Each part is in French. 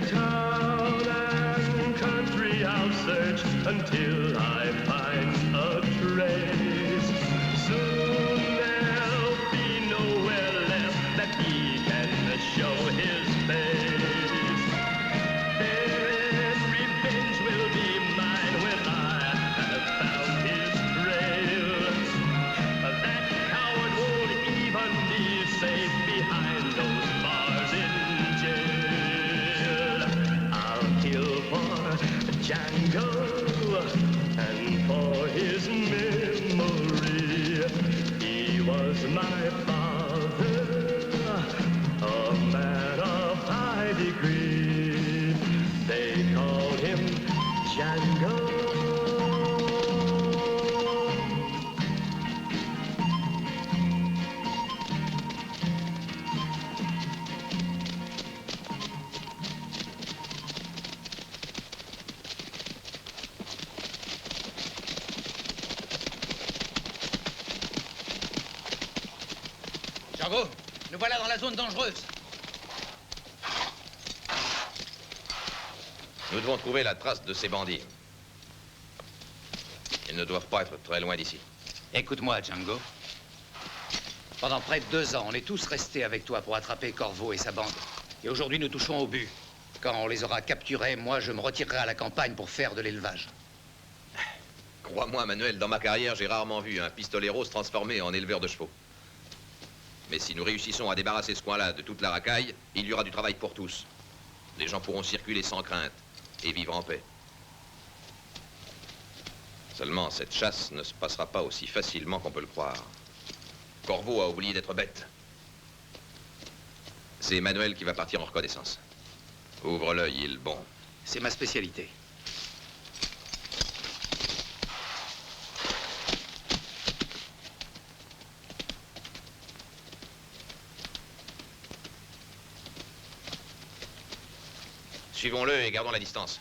town and country I'll search until I find a trace. Soon there'll be nowhere left that he can show his face. Then revenge will be mine when I have found his trail. That coward won't even be safe behind those bars in jail. I'll kill for Django and for his memory. He was my father, a man of high degree. They called him Django. Django, nous voilà dans la zone dangereuse. Nous devons trouver la trace de ces bandits. Ils ne doivent pas être très loin d'ici. Écoute-moi, Django. Pendant près de 2 ans, on est tous restés avec toi pour attraper Corvo et sa bande. Et aujourd'hui, nous touchons au but. Quand on les aura capturés, moi, je me retirerai à la campagne pour faire de l'élevage. Crois-moi, Manuel, dans ma carrière, j'ai rarement vu un pistolero se transformer en éleveur de chevaux. Mais si nous réussissons à débarrasser ce coin-là de toute la racaille, il y aura du travail pour tous. Les gens pourront circuler sans crainte et vivre en paix. Seulement, cette chasse ne se passera pas aussi facilement qu'on peut le croire. Corvo a oublié d'être bête. C'est Manuel qui va partir en reconnaissance. Ouvre l'œil, il bon. C'est ma spécialité. Suivons-le et gardons la distance.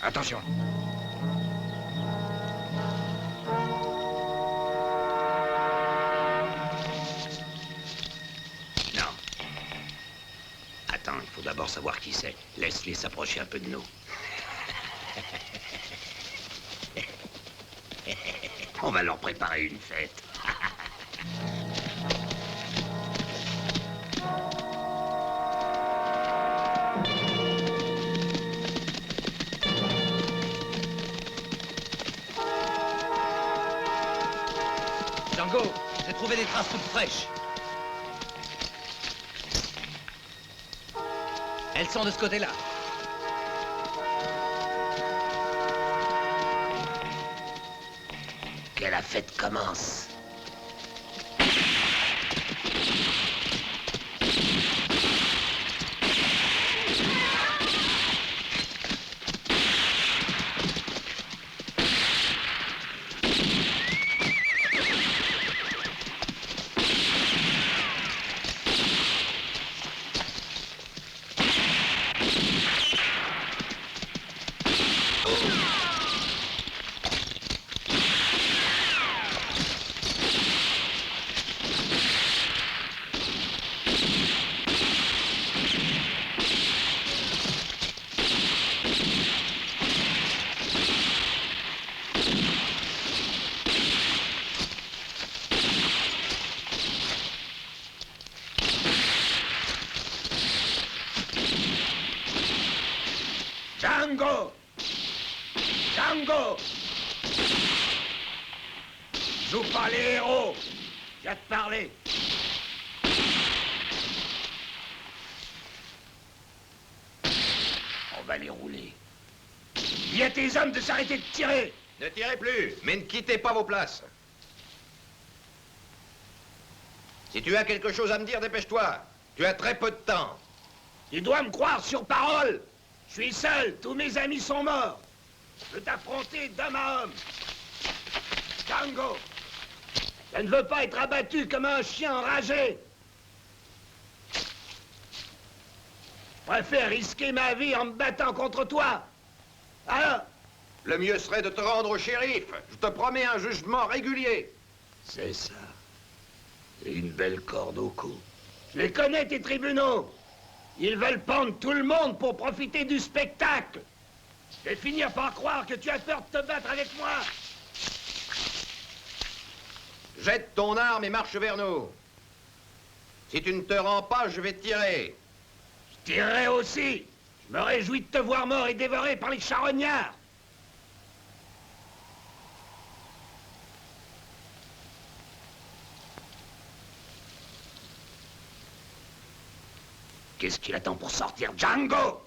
Attention. Non. Attends, il faut d'abord savoir qui c'est. Laisse-les s'approcher un peu de nous. On va leur préparer une fête. Django, j'ai trouvé des traces toutes fraîches. Elles sont de ce côté-là. Que la fête commence. Django! Django! Joue pas les héros! Viens te parler! On va les rouler. Dis à tes hommes de s'arrêter de tirer! Ne tirez plus, mais ne quittez pas vos places. Si tu as quelque chose à me dire, dépêche-toi. Tu as très peu de temps. Tu dois me croire sur parole! Je suis seul, tous mes amis sont morts. Je veux t'affronter d'homme à homme. Django, je ne veux pas être abattu comme un chien enragé. Je préfère risquer ma vie en me battant contre toi. Alors, Le mieux serait de te rendre au shérif. Je te promets un jugement régulier. c'est ça. Et une belle corde au cou. Je les connais, tes tribunaux. Ils veulent pendre tout le monde pour profiter du spectacle. Je vais finir par croire que tu as peur de te battre avec moi. Jette ton arme et marche vers nous. Si tu ne te rends pas, je vais tirer. Je tirerai aussi. Je me réjouis de te voir mort et dévoré par les charognards. Qu'est-ce qu'il attend pour sortir, Django?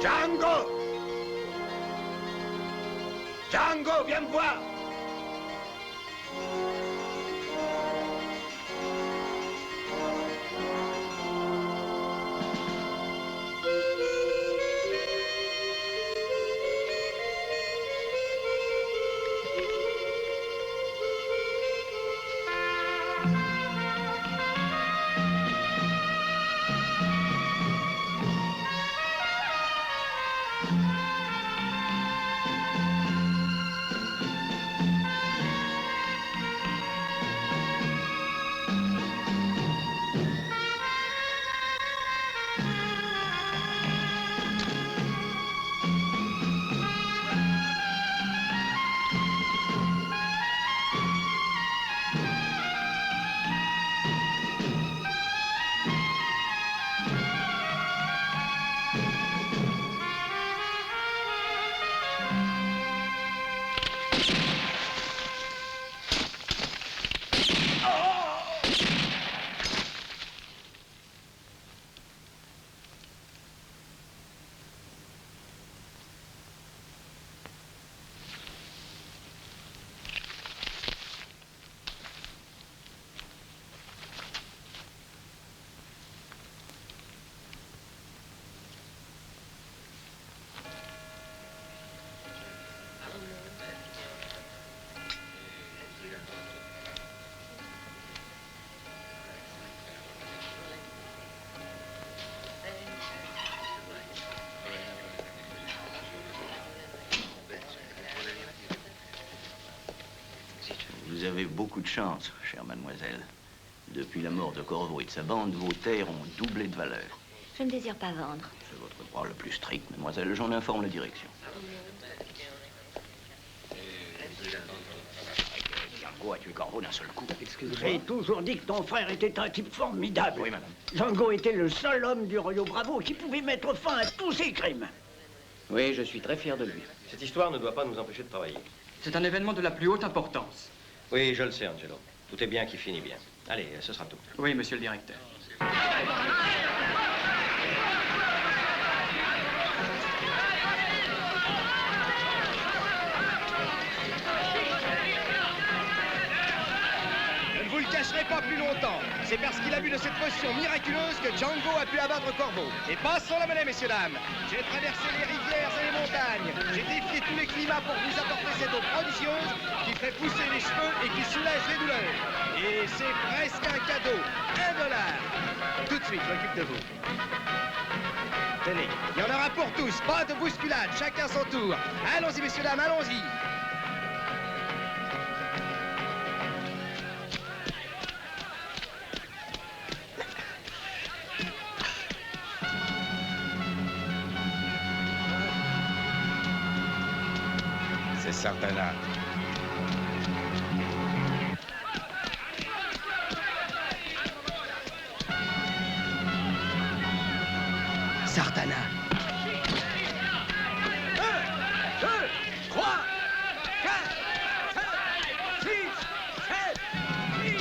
Django! Django, viens me voir! Vous avez beaucoup de chance, chère mademoiselle. Depuis la mort de Corvo et de sa bande, vos terres ont doublé de valeur. Je ne désire pas vendre. C'est votre droit le plus strict, mademoiselle. J'en informe la direction. Django a tué Corvo d'un seul coup. J'ai toujours dit que ton frère était un type formidable. Oui, madame. Django était le seul homme du Rio Bravo qui pouvait mettre fin à tous ses crimes. Oui, je suis très fier de lui. Cette histoire ne doit pas nous empêcher de travailler. C'est un événement de la plus haute importance. Oui, je le sais, Angelo. Tout est bien qui finit bien. Allez, ce sera tout. Oui, monsieur le directeur. Je ne vous le cacherai pas plus longtemps. C'est parce qu'il a bu de cette potion miraculeuse que Django a pu abattre Corvo. Et passons la monnaie, messieurs, dames. J'ai traversé les rivières et les montagnes. J'ai défié tous les climats pour vous apporter cette eau prodigieuse qui fait pousser les cheveux et qui soulage les douleurs. Et c'est presque un cadeau. $1. Tout de suite, je m'occupe de vous. Tenez, il y en aura pour tous. Pas de bousculade, chacun son tour. Allons-y, messieurs, dames, allons-y. C'est Sartana. Sartana. 1, 2, 3, 4, 5, 6, 7, 8,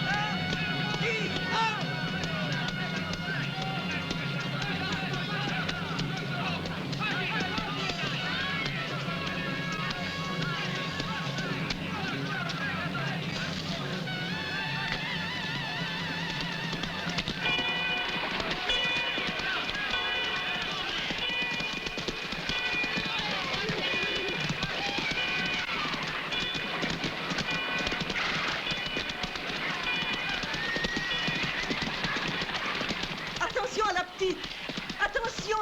9, 10, Attention à la petite! Attention!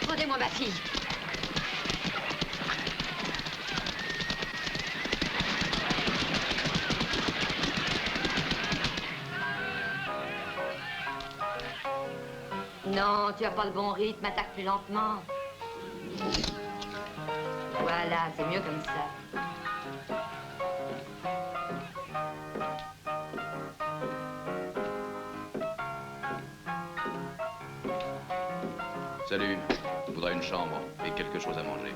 Rendez-moi ma fille. Non, tu as pas le bon rythme, attaque plus lentement. Voilà, c'est mieux comme ça. Salut. Je voudrais une chambre et quelque chose à manger.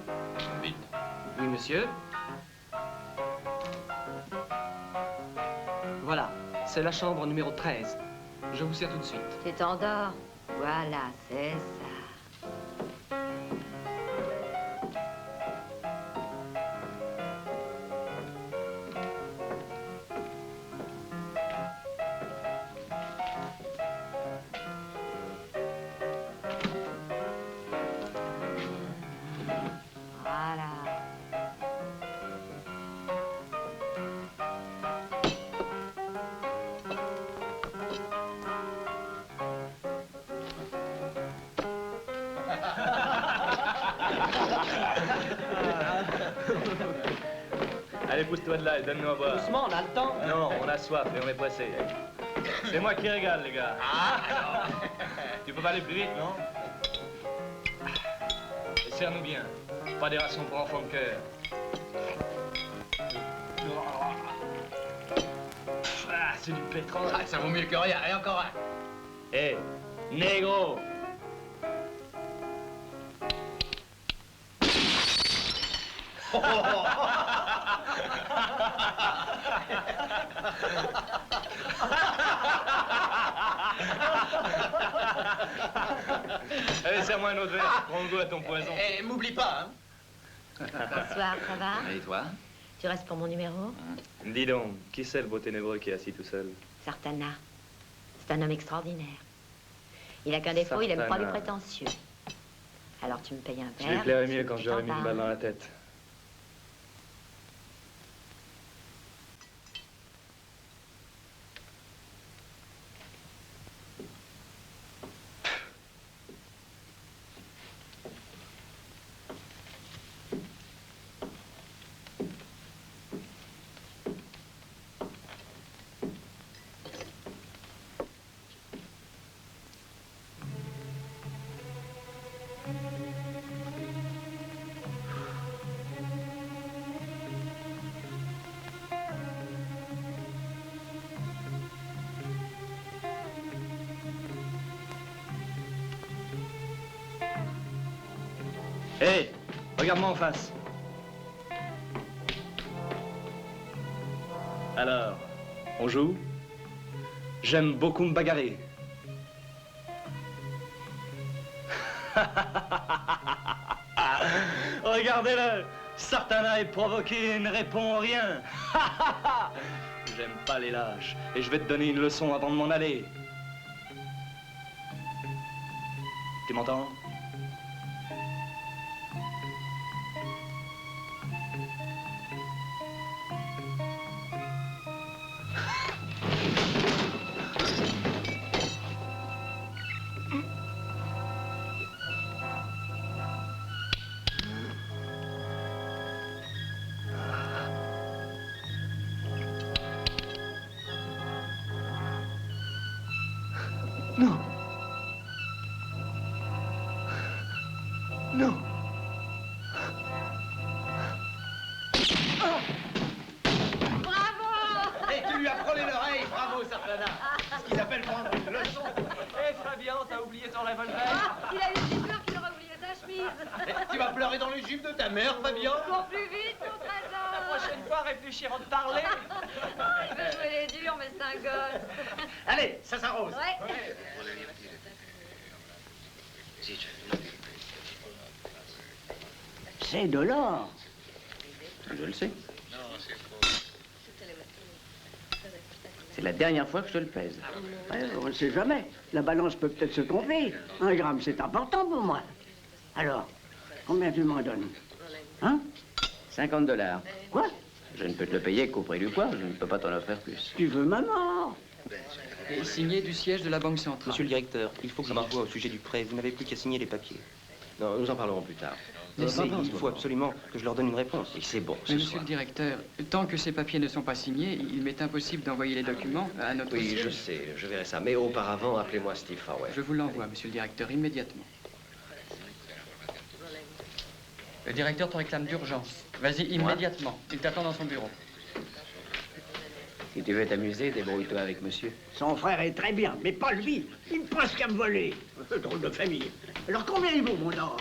Vite. Oui, monsieur. Voilà, c'est la chambre numéro 13. Je vous sers tout de suite. Tu t'endors. Voilà, c'est ça. Voilà. Allez, pousse-toi de là et donne-nous à boire. Doucement, on a le temps. Non, on a soif et on est pressé. C'est moi qui régale, les gars. Tu peux pas aller plus vite, non? Et serre-nous bien. Pas des rations pour enfants de cœur. Ah, c'est du pétrole. Ah, ça vaut mieux que rien. Et encore un. Hé, négro! Allez, serre-moi un autre verre. Prends goût à ton poison. Et m'oublie pas, hein. Bonsoir, ça va? Et toi? Tu restes pour mon numéro? Dis donc, qui c'est le beau ténébreux qui est assis tout seul? Sartana. C'est un homme extraordinaire. Il a qu'un défaut, il aime pas les Sartana. prétentieux. Alors tu me payes un Je verre. lui plairais et mieux puis quand tu j'aurais t'en mis une vas. balle dans la tête. Hé, regarde-moi en face. Alors, on joue? J'aime beaucoup me bagarrer. Regardez-le, Sartana est provoqué et ne répond rien. J'aime pas les lâches et je vais te donner une leçon avant de m'en aller. Tu m'entends? Non. Non. Et tu lui as frôlé l'oreille, bravo Sartana. C'est ce qu'ils appellent prendre une leçon. Hé, Fabien, t'as oublié ton revolver? Ah, il a eu si peur qu'il aura oublié sa chemise. Tu vas pleurer dans les jupes de ta mère, Fabien. Cours plus vite, mon trésor. La prochaine fois, réfléchis avant de parler. Il veut jouer les durs, mais c'est un gosse. Allez, ça s'arrose. Ouais. C'est de l'or. Je le sais. C'est la dernière fois que je te le pèse. Ouais, on ne sait jamais. La balance peut peut-être se tromper. 1 gramme, c'est important pour moi. Alors, combien tu m'en donnes? Hein? $50. Quoi? Je ne peux te le payer qu'au prix du poids. Je ne peux pas t'en offrir plus. Tu veux ma mort? Et signé du siège de la Banque centrale. Monsieur le directeur, il faut que je vous voie au sujet du prêt. Vous n'avez plus qu'à signer les papiers. Non, nous en parlerons plus tard. Il faut absolument que je leur donne une réponse. Et c'est bon, Mais monsieur le directeur, tant que ces papiers ne sont pas signés, il m'est impossible d'envoyer les documents à notre Oui, siège. je sais, je verrai ça. Mais auparavant, appelez-moi Steve Farwell. Je vous l'envoie, monsieur le directeur, immédiatement. Le directeur te réclame d'urgence. Vas-y, immédiatement. Il t'attend dans son bureau. Si tu veux t'amuser, débrouille-toi avec monsieur. Son frère est très bien, mais pas lui. Il ne pense qu'à me voler. Drôle de famille. Alors combien il vaut, mon or?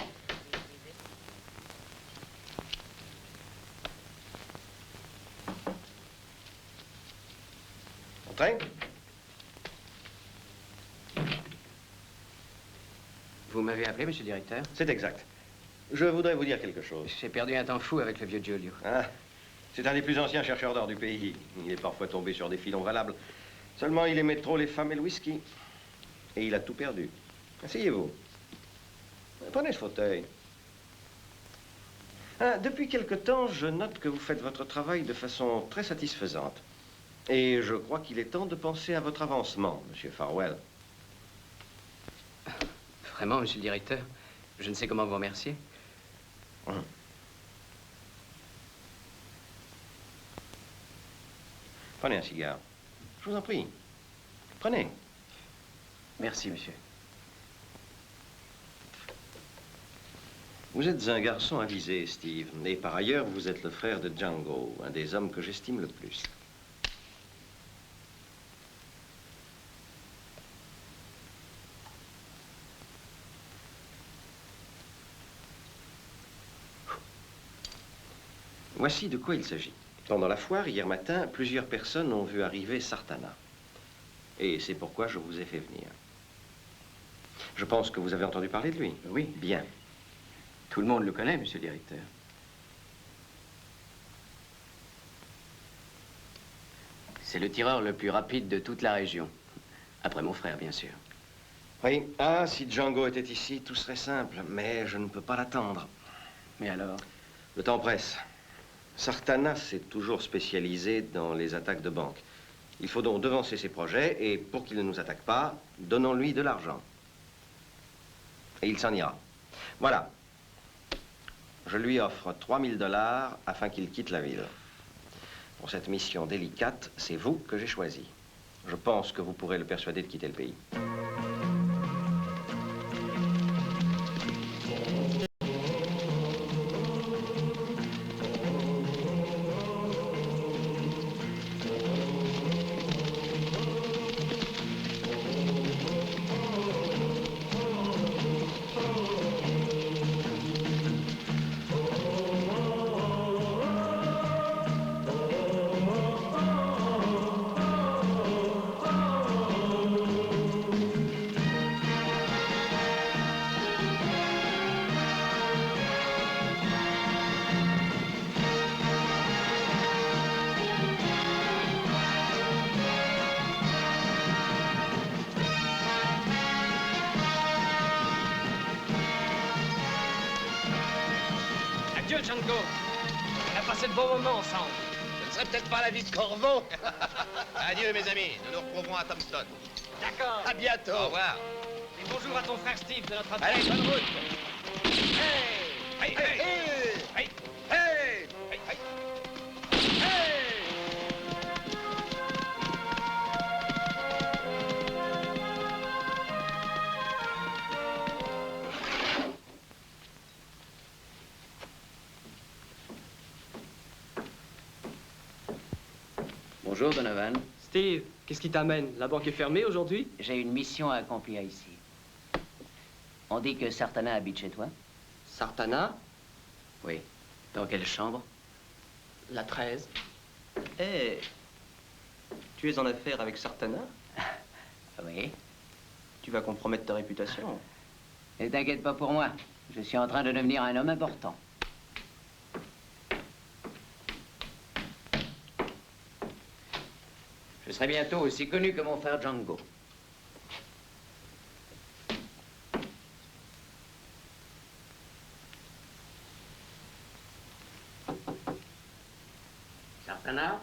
Train? Vous m'avez appelé, monsieur le directeur? C'est exact. Je voudrais vous dire quelque chose. J'ai perdu un temps fou avec le vieux Giulio. Ah, c'est un des plus anciens chercheurs d'or du pays. Il est parfois tombé sur des filons valables. Seulement, il aimait trop les femmes et le whisky. Et il a tout perdu. Asseyez-vous. Prenez ce fauteuil. Ah, depuis quelque temps, je note que vous faites votre travail de façon très satisfaisante. Et je crois qu'il est temps de penser à votre avancement, monsieur Farwell. Vraiment, monsieur le directeur, je ne sais comment vous remercier. Prenez un cigare. Je vous en prie. Prenez. Merci, monsieur. Vous êtes un garçon avisé, Steve. Et par ailleurs, vous êtes le frère de Django, un des hommes que j'estime le plus. Voici de quoi il s'agit. Pendant la foire, hier matin, plusieurs personnes ont vu arriver Sartana. Et c'est pourquoi je vous ai fait venir. Je pense que vous avez entendu parler de lui. Oui. Bien. Tout le monde le connaît, monsieur le directeur. C'est le tireur le plus rapide de toute la région. Après mon frère, bien sûr. Oui. Ah, si Django était ici, tout serait simple. Mais je ne peux pas l'attendre. Mais alors? Le temps presse. Sartana s'est toujours spécialisé dans les attaques de banque. Il faut donc devancer ses projets et pour qu'il ne nous attaque pas, donnons-lui de l'argent. Et il s'en ira. Voilà. Je lui offre $3000 afin qu'il quitte la ville. Pour cette mission délicate, c'est vous que j'ai choisi. Je pense que vous pourrez le persuader de quitter le pays. Adieu, Django. On a passé de bons moments ensemble. Ce ne serait peut-être pas la vie de Corvo. Adieu, mes amis. Nous nous retrouverons à Tombstone. D'accord. À bientôt. Au revoir. Et bonjour à ton frère Steve de notre Allez, appel. bonne route. Hey, hey, hey, hey, hey, hey, hey. Bonjour, Donovan. Steve, qu'est-ce qui t'amène? La banque est fermée aujourd'hui? J'ai une mission à accomplir ici. On dit que Sartana habite chez toi? Sartana? Oui. Dans quelle chambre? La 13. Eh, tu es en affaire avec Sartana? Oui. Tu vas compromettre ta réputation. Ne t'inquiète pas pour moi. Je suis en train de devenir un homme important. Je serai bientôt aussi connu que mon frère Django. Sartana?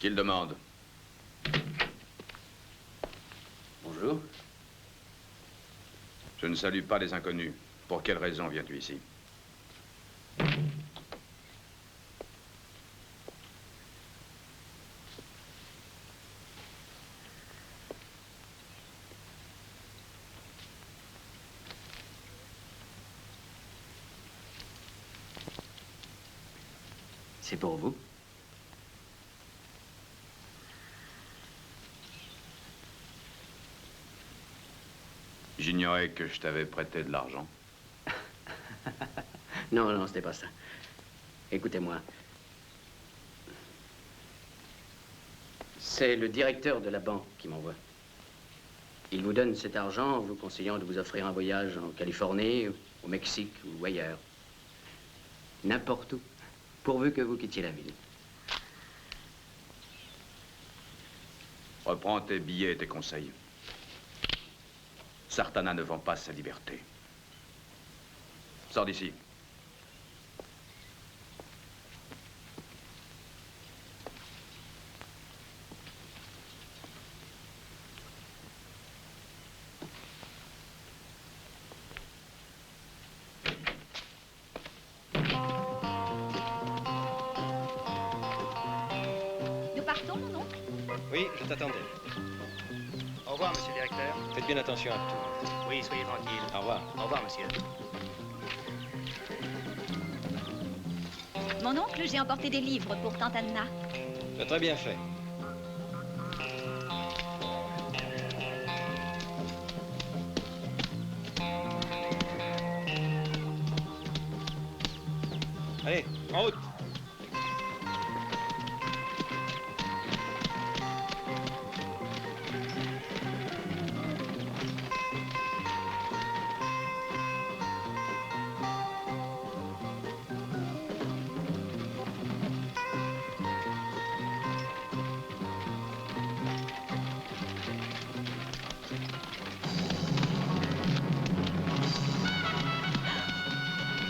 Qu'il demande. Bonjour. Je ne salue pas les inconnus. Pour quelle raison viens-tu ici? C'est pour vous. J'ignorais que je t'avais prêté de l'argent. Non, non, c'était pas ça. Écoutez-moi. C'est le directeur de la banque qui m'envoie. Il vous donne cet argent en vous conseillant de vous offrir un voyage en Californie, au Mexique ou ailleurs. N'importe où, pourvu que vous quittiez la ville. Reprends tes billets et tes conseils. Sartana ne vend pas sa liberté. Sors d'ici. Nous partons, mon oncle? Oui, je t'attendais. Au revoir, monsieur le directeur. Faites bien attention à tout. Oui, soyez tranquille. Au revoir. Au revoir, monsieur. Mon oncle, j'ai emporté des livres pour tante Anna. Tu as très bien fait. Allez, en route.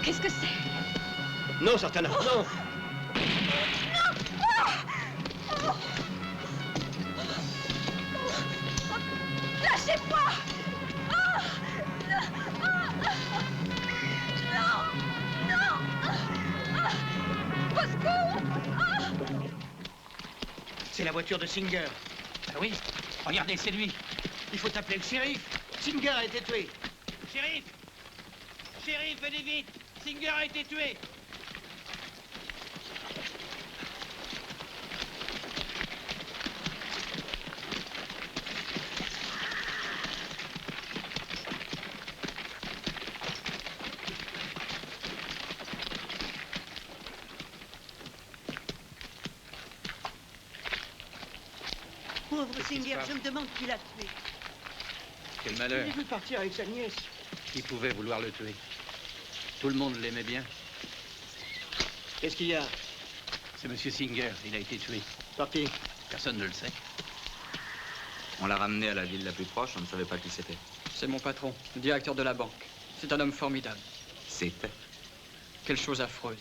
Qu'est-ce que c'est? Non, Sartana, non. Lâchez-moi! Ah! Non! Non! Au secours! C'est la voiture de Singer. Ah oui, regardez, c'est lui. Il faut appeler le shérif. Singer a été tué. Shérif! Shérif, venez vite! Singer a été tué! Pauvre Singer, je me demande qui l'a tué. Quel malheur. J'ai vu partir avec sa nièce. Qui pouvait vouloir le tuer? Tout le monde l'aimait bien. Qu'est-ce qu'il y a? C'est Monsieur Singer, il a été tué. Par qui? Personne ne le sait. On l'a ramené à la ville la plus proche, on ne savait pas qui c'était. C'est mon patron, le directeur de la banque. C'est un homme formidable. C'était. Quelle chose affreuse.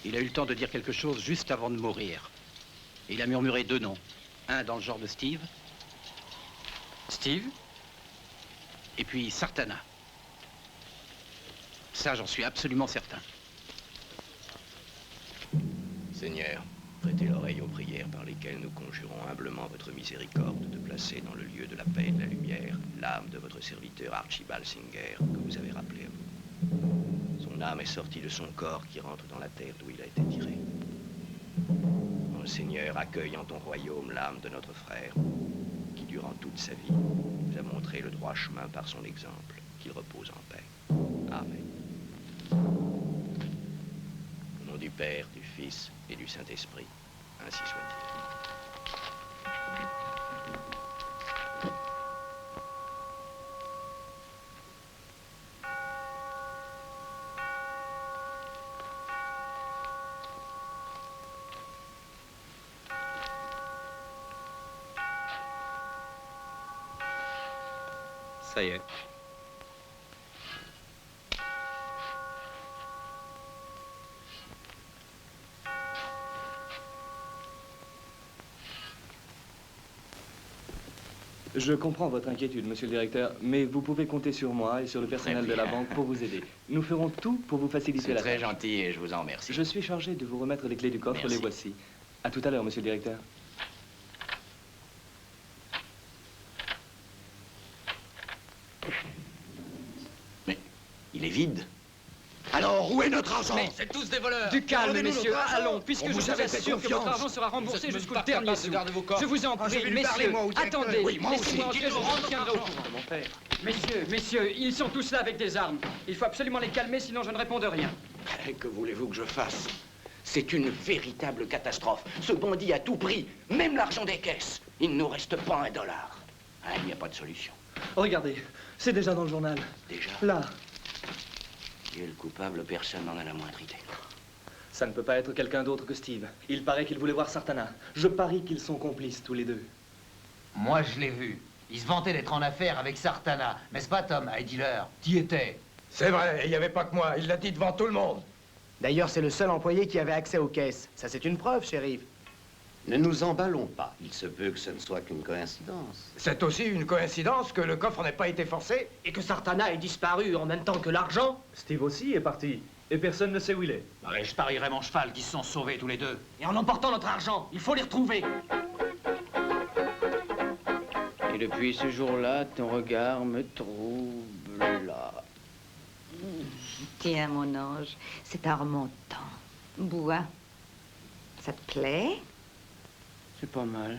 Il a eu le temps de dire quelque chose juste avant de mourir. Et il a murmuré 2 noms. Un dans le genre de Steve. Steve? Et puis Sartana. Ça, j'en suis absolument certain. Seigneur, prêtez l'oreille aux prières par lesquelles nous conjurons humblement votre miséricorde de placer dans le lieu de la paix et de la lumière l'âme de votre serviteur Archibald Singer, que vous avez rappelé à vous. Son âme est sortie de son corps qui rentre dans la terre d'où il a été tiré. Mon Seigneur, accueille en ton royaume l'âme de notre frère, qui durant toute sa vie nous a montré le droit chemin par son exemple, qu'il repose en paix. Amen. Au nom du Père, du Fils et du Saint-Esprit, ainsi soit-il. Ça y est. Je comprends votre inquiétude, monsieur le directeur, mais vous pouvez compter sur moi et sur le personnel de la banque pour vous aider. Nous ferons tout pour vous faciliter la tâche. C'est très gentil et je vous en remercie. Je suis chargé de vous remettre les clés du coffre, les voici. À tout à l'heure, monsieur le directeur. Mais il est vide. Alors, où est notre argent? Mais c'est tous des voleurs. Du calme, Rendez-nous messieurs. notre argent. Allons, puisque On je vous vous avait fait assure que votre confiance. argent sera remboursé Vous êtes jusqu'au même pas dernier capable de sou. garder vos corps. Je vous en Ah, je prie, vais lui parler, messieurs. moi, au directeur. Attendez, Oui, moi aussi. laissez-moi entrer, je Dites-le, vous tiendrai au courant. Mon père. Messieurs, ils sont tous là avec des armes. Il faut absolument les calmer, sinon je ne réponds de rien. Que voulez-vous que je fasse? C'est une véritable catastrophe. Ce bandit a tout pris, même l'argent des caisses. Il ne nous reste pas $1. Ah, il n'y a pas de solution. Regardez, c'est déjà dans le journal. Déjà? Là. Qui est le coupable? Personne n'en a la moindre idée. Ça ne peut pas être quelqu'un d'autre que Steve. Il paraît qu'il voulait voir Sartana. Je parie qu'ils sont complices tous les deux. Moi, je l'ai vu. Il se vantait d'être en affaire avec Sartana. N'est-ce pas, Tom, à Dealer? T'y étais. C'est vrai, il n'y avait pas que moi. Il l'a dit devant tout le monde. D'ailleurs, c'est le seul employé qui avait accès aux caisses. Ça, c'est une preuve, shérif. Ne nous emballons pas. Il se peut que ce ne soit qu'une coïncidence. C'est aussi une coïncidence que le coffre n'ait pas été forcé. Et que Sartana ait disparu en même temps que l'argent. Steve aussi est parti. Et personne ne sait où il est. Allez, je parierais mon cheval qu'ils se sont sauvés tous les deux. Et en emportant notre argent, il faut les retrouver. Et depuis ce jour-là, ton regard me trouble là. Tiens, mon ange, c'est un remontant. Bois. Ça te plaît? C'est pas mal.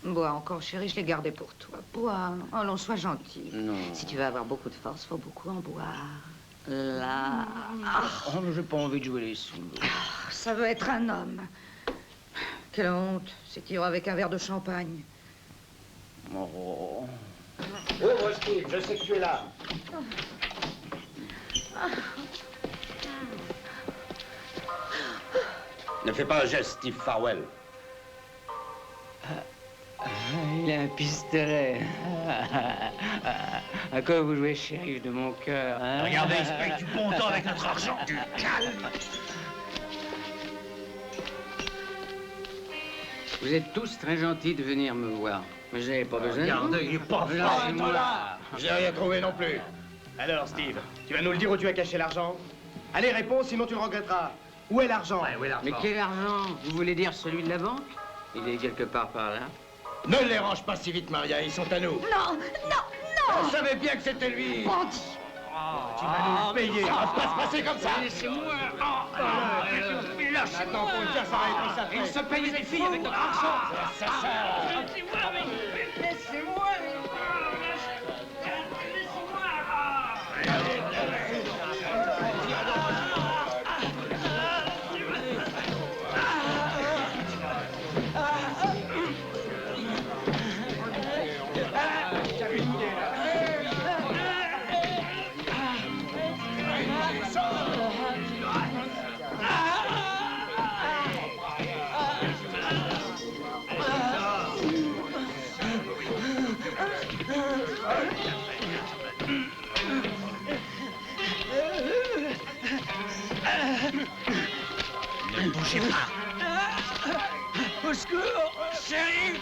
Bois encore, chérie, je l'ai gardé pour toi. Bois. Allons, sois gentil. Non. Si tu veux avoir beaucoup de force, faut beaucoup en boire. Là. Oh, j'ai pas envie de jouer les sous. Ça veut être un homme. Quelle honte. C'est tiré avec un verre de champagne. Oh. Ouvre, Steve, je sais que tu es là. Ne fais pas un geste, Steve Farwell. Il a un pistolet. À quoi vous jouez, shérif de mon cœur, hein? Regardez, il se paye du bon temps avec notre argent. Du calme. Vous êtes tous très gentils de venir me voir. Mais je n'avais pas besoin. Regardez, il est pas Lâchez-moi. là. J'ai rien trouvé non plus. Alors, Steve, tu vas nous le dire où tu as caché l'argent? Allez, réponds, sinon tu le regretteras. Où est l'argent? Mais quel argent? Vous voulez dire celui de la banque? Il est quelque part par là. Ne les range pas si vite, Maria, ils sont à nous. Non, non, non! Je savais bien que c'était lui. Bandit! Tu vas nous le payer, ça va pas se passer comme ça. Laissez-moi. Maintenant, faut le faire s'arrêter comme ça. Il se paye des filles avec notre argent. Laissez-moi! secours! Chérie!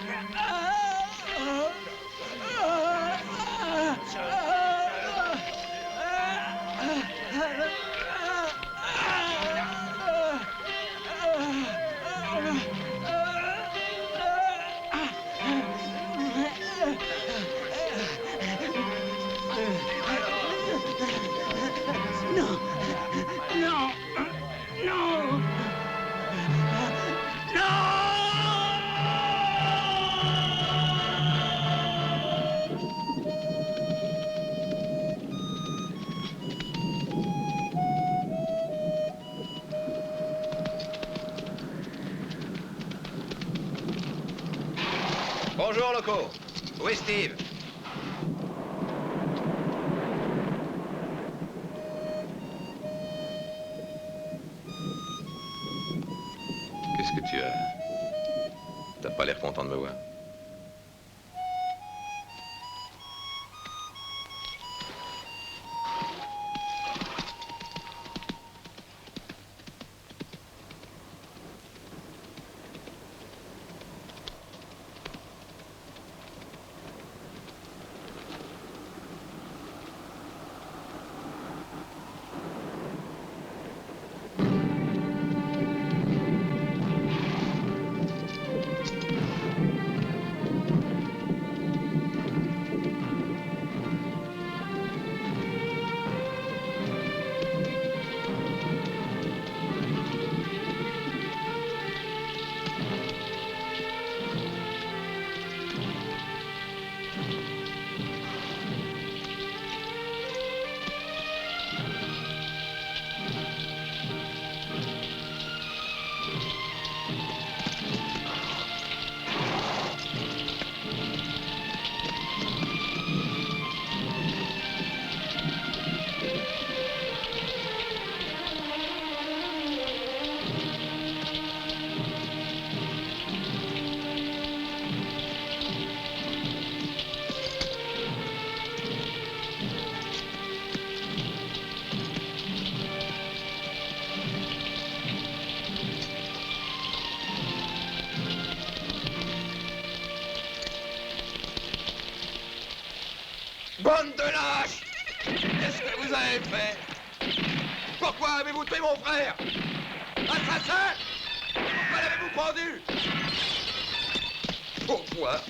Non! Non! Non! Bonjour, locaux. Où est Steve? Qu'est-ce que tu as? T'as pas l'air content de me voir. Bande de lâches! Qu'est-ce que vous avez fait? Pourquoi avez-vous tué mon frère? Assassin! Pourquoi l'avez-vous pendu? Pourquoi?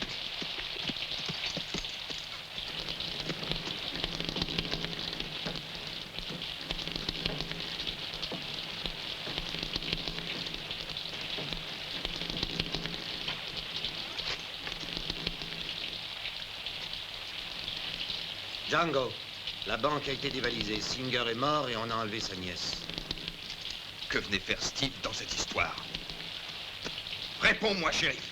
Django, la banque a été dévalisée. Singer est mort et on a enlevé sa nièce. Que venait faire Steve dans cette histoire? Réponds-moi, shérif.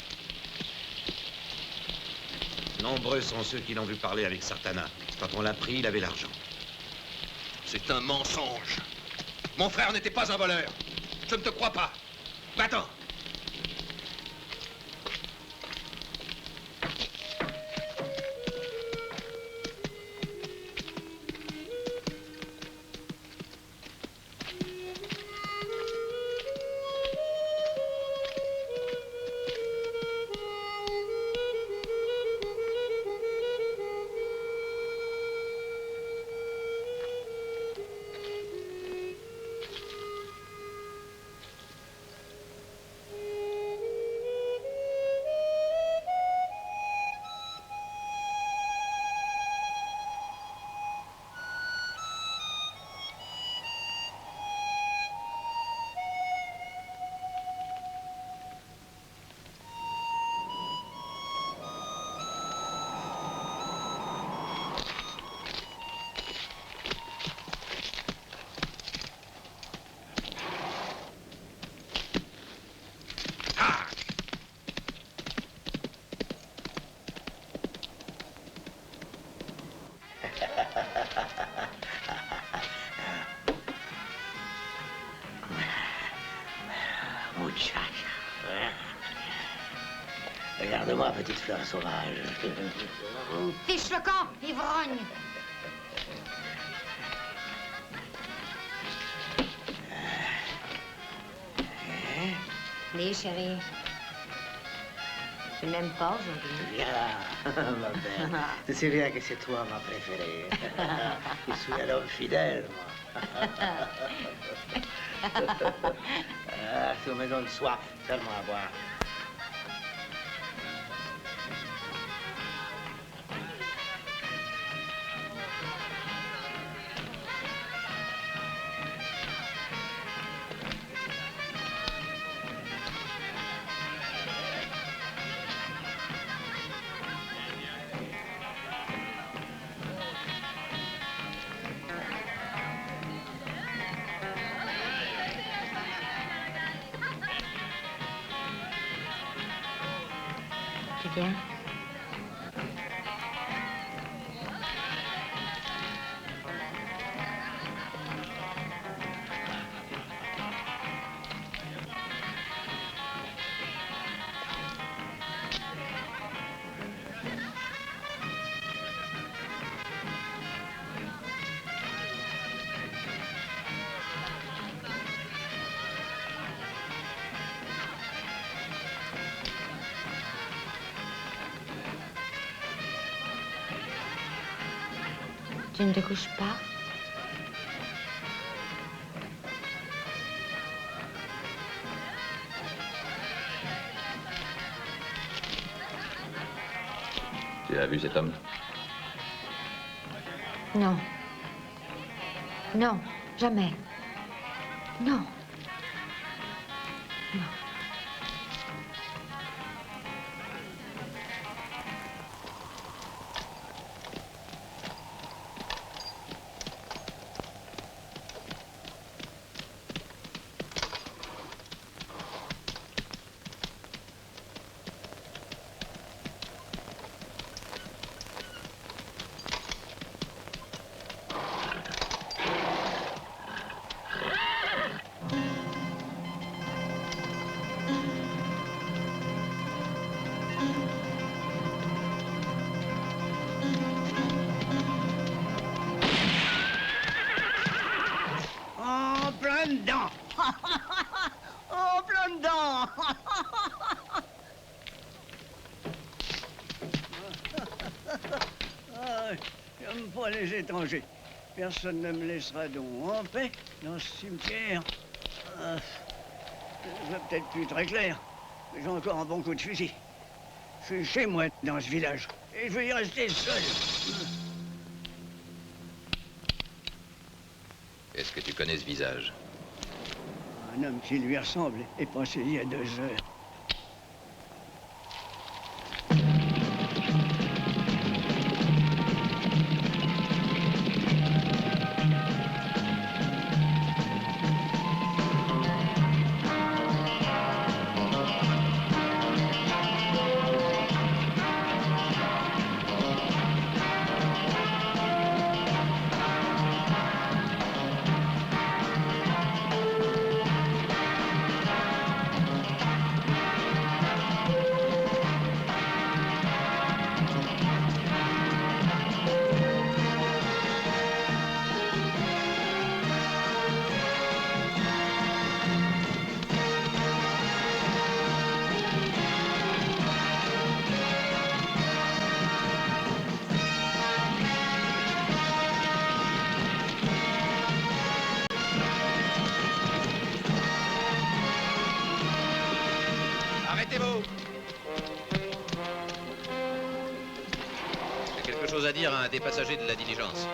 Nombreux sont ceux qui l'ont vu parler avec Sartana. Quand on l'a pris, il avait l'argent. C'est un mensonge. Mon frère n'était pas un voleur. Je ne te crois pas. Va-t'en. Regarde-moi, petite fleur sauvage. Fiche le camp, ivrogne. Oui, chérie. Je n'aime pas aujourd'hui. Bien, ma belle. Tu sais bien que c'est toi ma préférée. Je suis un homme fidèle, moi. Ah, tu me donnes soif. Fais-moi à boire. Tu viens? Tu ne te couches pas? Tu as vu cet homme? Non. Non, jamais. Non. Non. En plein dedans. En plein dedans. Ah, j'aime pas les étrangers. Personne ne me laissera donc en paix dans ce cimetière. Ah, c'est peut-être plus très clair, mais j'ai encore un bon coup de fusil. Je suis chez moi dans ce village et je vais y rester seul. Est-ce que tu connais ce visage? Un homme qui lui ressemble est passé il y a 2 heures. Arrêtez-vous! J'ai quelque chose à dire à un des passagers de la diligence.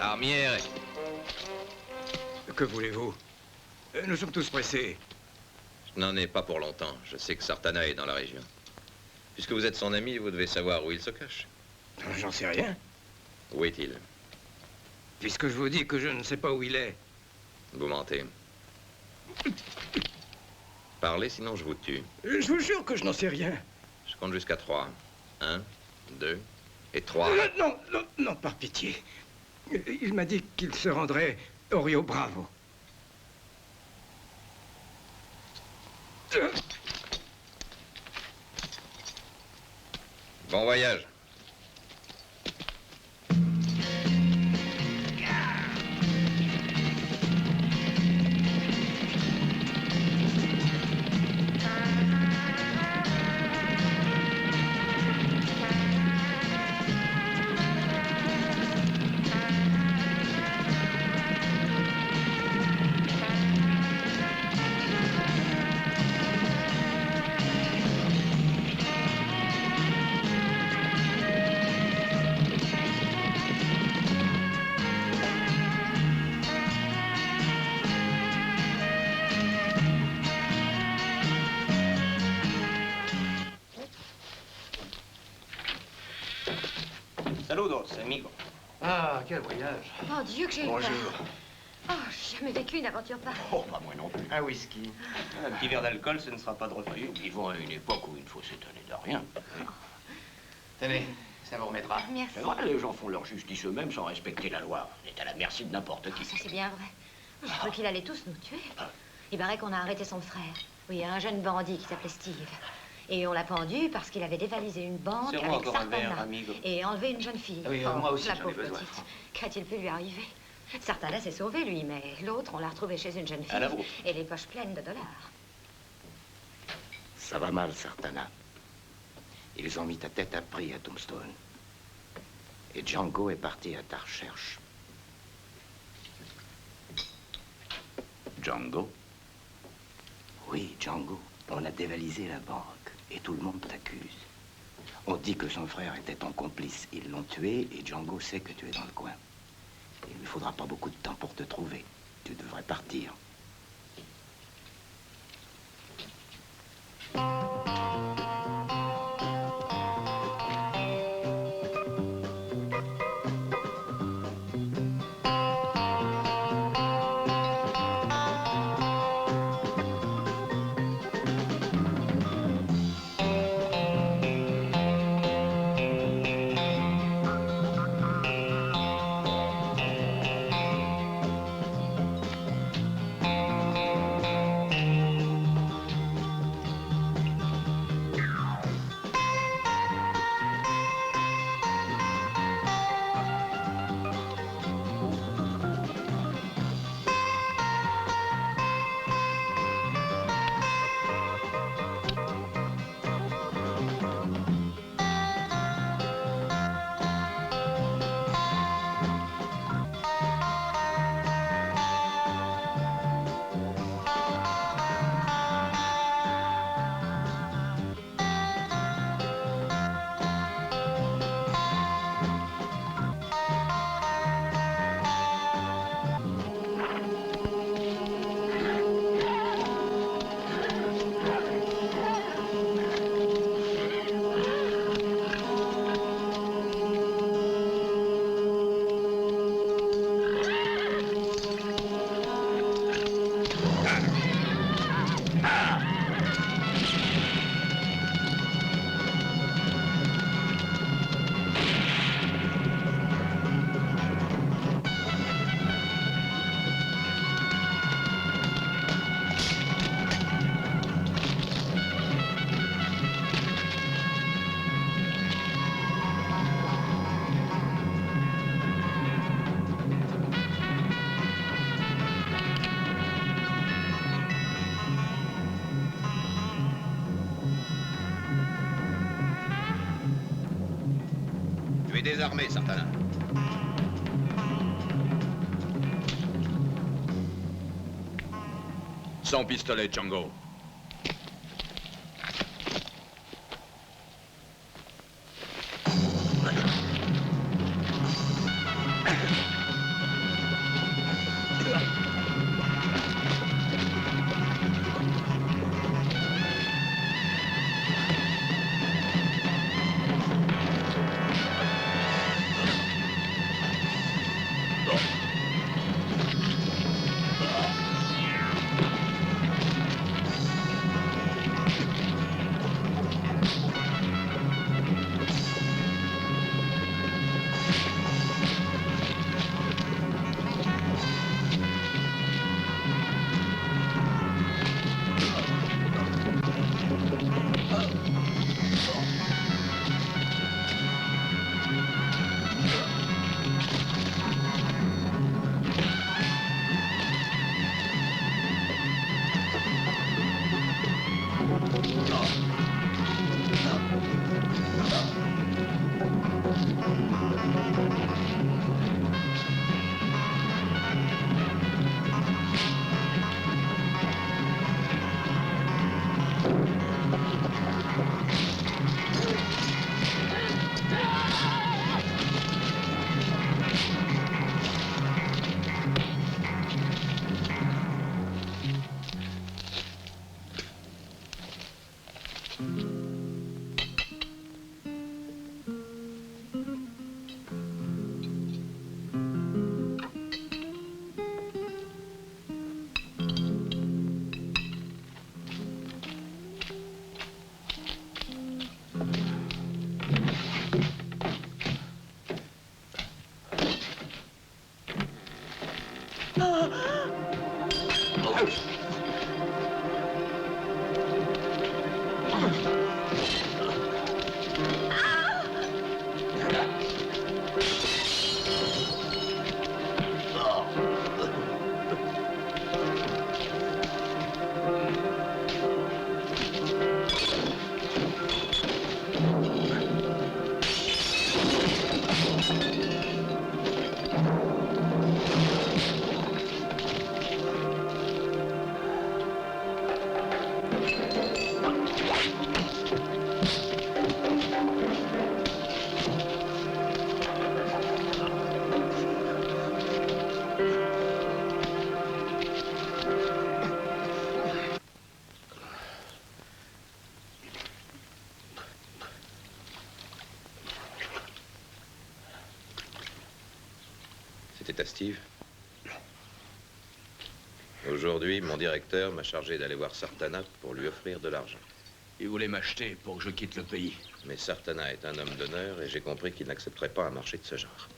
Armière. Que voulez-vous? Nous sommes tous pressés. Je n'en ai pas pour longtemps. Je sais que Sartana est dans la région. Puisque vous êtes son ami, vous devez savoir où il se cache. J'en sais rien. Où est-il? Puisque je vous dis que je ne sais pas où il est. Vous mentez. Parlez, sinon je vous tue. Je vous jure que je n'en sais rien. Je compte jusqu'à 3. 1, 2 et 3. Non, non, non, par pitié. Il m'a dit qu'il se rendrait au Rio Bravo. Bon voyage. Saludos, amigo. Ah, quel voyage. Oh Dieu, que j'ai eu peur. Bonjour. Oh, j'ai jamais vécu une aventure pareille. Oh, pas moi non plus. Un whisky. Un petit verre d'alcool, ce ne sera pas de refus. Nous vivons à une époque où il faut s'étonner de rien. Tenez, ça vous remettra. Merci. C'est vrai, les gens font leur justice eux-mêmes sans respecter la loi. On est à la merci de n'importe qui. Ça, c'est bien vrai. J'ai cru qu'il allait tous nous tuer. Il paraît qu'on a arrêté son frère. Oui, un jeune bandit qui s'appelait Steve. Et on l'a pendu parce qu'il avait dévalisé une banque Serre-moi avec encore un verre, Sartana amigo. et enlevé une jeune fille. Oui, moi aussi, la j'en ai pauvre besoin. petite. Qu'a-t-il pu lui arriver? Sartana s'est sauvé, lui, mais l'autre, on l'a retrouvé chez une jeune À la fille bourre. et les poches pleines de dollars. Ça va mal, Sartana. Ils ont mis ta tête à prix à Tombstone. Et Django est parti à ta recherche. Django? Oui, Django. On a dévalisé la banque et tout le monde t'accuse. On dit que son frère était ton complice. Ils l'ont tué et Django sait que tu es dans le coin. Il ne lui faudra pas beaucoup de temps pour te trouver. Tu devrais partir. Tu es désarmé, Sartana. Sans pistolet, Django. C'était à Steve. Aujourd'hui, mon directeur m'a chargé d'aller voir Sartana pour lui offrir de l'argent. Il voulait m'acheter pour que je quitte le pays. Mais Sartana est un homme d'honneur et j'ai compris qu'il n'accepterait pas un marché de ce genre.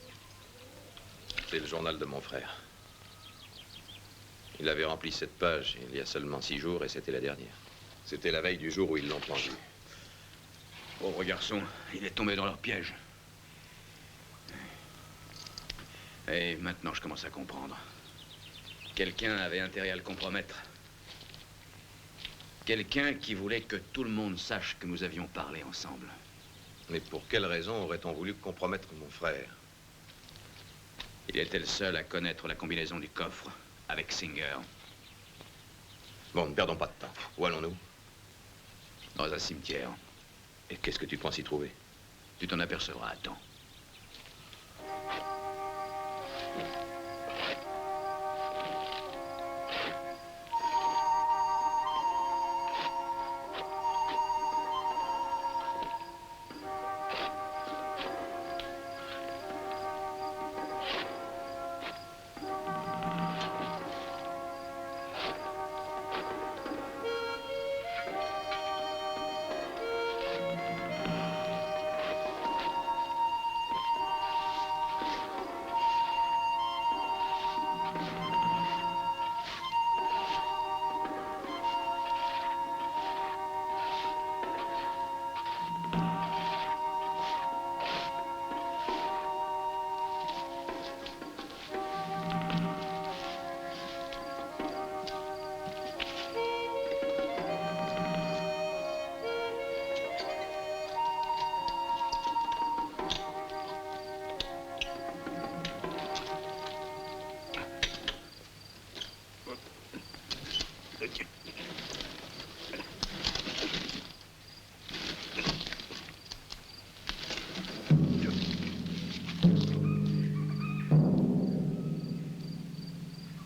C'est le journal de mon frère. Il avait rempli cette page il y a seulement 6 jours et c'était la dernière. C'était la veille du jour où ils l'ont pendu. Pauvre garçon, il est tombé dans leur piège. Et maintenant, je commence à comprendre. Quelqu'un avait intérêt à le compromettre. Quelqu'un qui voulait que tout le monde sache que nous avions parlé ensemble. Mais pour quelle raison aurait-on voulu compromettre mon frère? Il était le seul à connaître la combinaison du coffre avec Singer. Bon, ne perdons pas de temps. Où allons-nous? Dans un cimetière. Et qu'est-ce que tu penses y trouver? Tu t'en apercevras à temps.